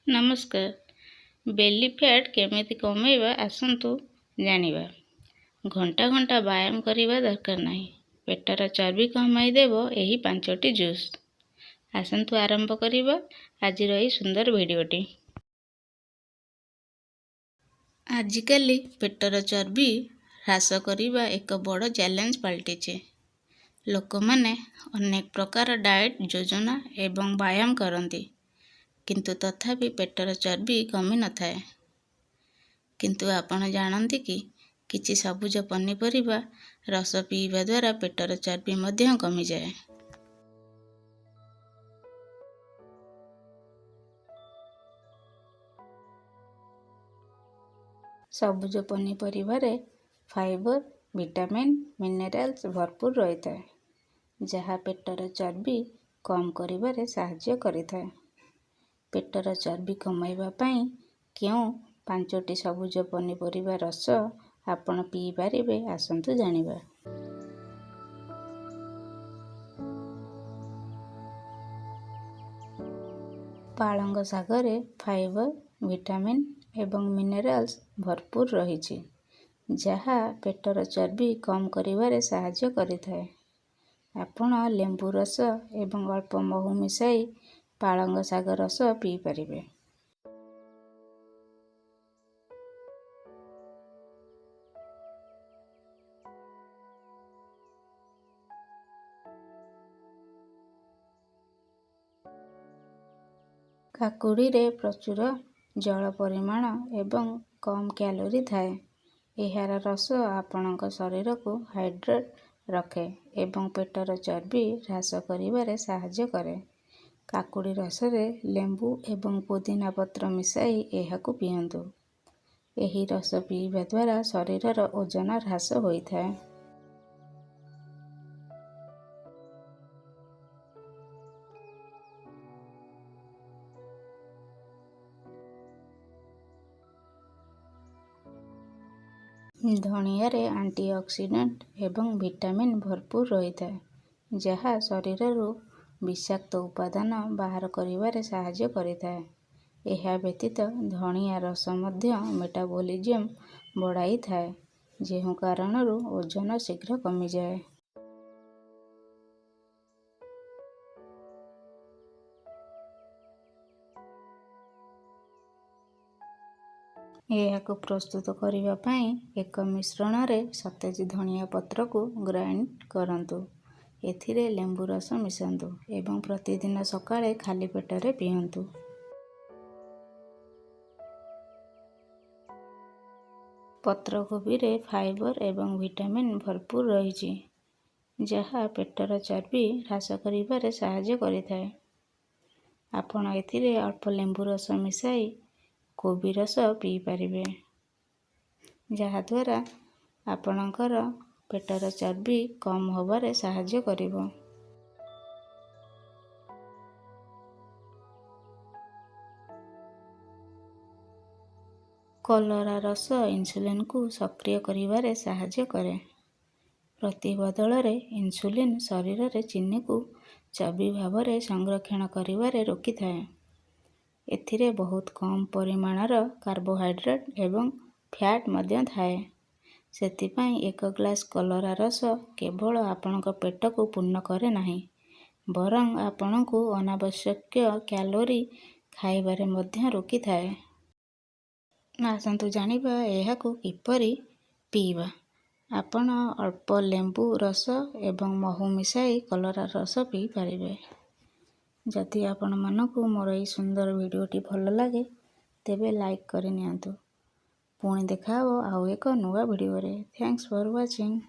नमस्कार। Belly fat केमिति कमेइबा आसंतु जानिबा। घंटा घंटा व्यायाम करिबा दरकार नाही। पेटर चर्बी कमाई देबो एही 5टी जूस। आसंतु आरंभ करिबा आजिर एही सुंदर भिडियोटी। आजिकाली पेटर चर्बी ह्रास करिबा एक बड़ चैलेंज पलटिचे। लोकमाने अनेक प्रकार डाएट योजना एवं व्यायाम करती, किंतु तथापि पेटर चर्बी कमी न थाए। किंतु आपण जानती कि किछि सबुज पनीपरिबा रस पीवा द्वारा पेटर चर्बी मध्य कमी जाए। सबुज पनीपरिबारे फाइबर, विटामिन, मिनरल्स भरपूर रही है, जहाँ पेटर चर्बी कम करिबारे सहाय्य करिथाए। पेटर चर्बी कमाइबा पाई क्यों 5टी सबुज पनीपरिबा रस आपण पी पारिबे आसंतु जानिबा। पालंग शागरे फाइबर, विटामिन एवं मिनरल्स भरपूर रही, जहाँ पेटर चर्बी कम करिबारे सहाय्य करिथाए। आपण लेंबू रस एवं अल्प महू मिसाई पालंग शाग रस पी पारिबे। काकुड़ी रे प्रचुर जल परिमाण एवं कम कैलोरी थाए। एहार रस आपणक शरीर को हाइड्रेट रखे एवं पेटर चर्बी ह्रास करिबारे सहाय्य करे। काकुड़ी रस रे लेंबू एवं पुदीना पत्र मिसाई एहाकु पियंतु। एही रस पीवा द्वारा शरीरर ओजन ह्रास होइथाए। धनिया रे एंटीऑक्सीडेंट एवं विटामिन भरपूर रही है, जहाँ शरीररू विषाक्त उपादान बाहर करिबारे सहाय्य करिथाए। एहा व्यतीत धनिया रस मध्य मेटाबॉलिज्म बढ़ाई थाए, जेहु कारणरू ओजन शीघ्र कमी जाए। एहाकु प्रस्तुत करिबा पाई एक मिश्रण रे सतेज धनिया पत्र को ग्राइंड करंतु। एथिरे लेंबू रस मिसांतु एवं प्रतिदिन सकाळे खाली पेटरे पियंतु। पत्रकोबी रे फाइबर एवं विटामिन भरपूर रही, जहाँ पेटर चर्बी ह्रास करिबारे सहाय्य करिथाए। आपण एथिरे अल्प लेंबू रस मिसाई कोबी रस पी पारिबे, जहा द्वारा आपणकर पेटर चर्बी कम होबारे सहाय्य करिबो। कलरा रस इन्सुलिन को सक्रिय करिबारे सहाय्य करे। प्रति बदल रे इन्सुलिन शरीर रे चीनी को चर्बी भावरे संरक्षण करिबारे रोकी थाए। एथिरे बहुत कम परिमाणर कार्बोहाइड्रेट एवं फैट मध्य थाए। सेतिपाई एक ग्लास कलरा रस केवल आपणक पेट को पूर्ण करे नाही, बरं आपणकु अनावश्यक कैलोरी खाइबारे मध्य रोकी थाए। आसंतु जानिबा एहाकु किपरि पीबा। आपण अल्प लेंबू रस एवं महू मिसाई कलरा रस पी पारिबे। जदि आपण मानकु मोर एही सुंदर भिडियोटी भल लागे तेबे लाइक करि नियंतु। पुणी देखाहब आउ एक नुआ भिडियो रे। Thanks for watching.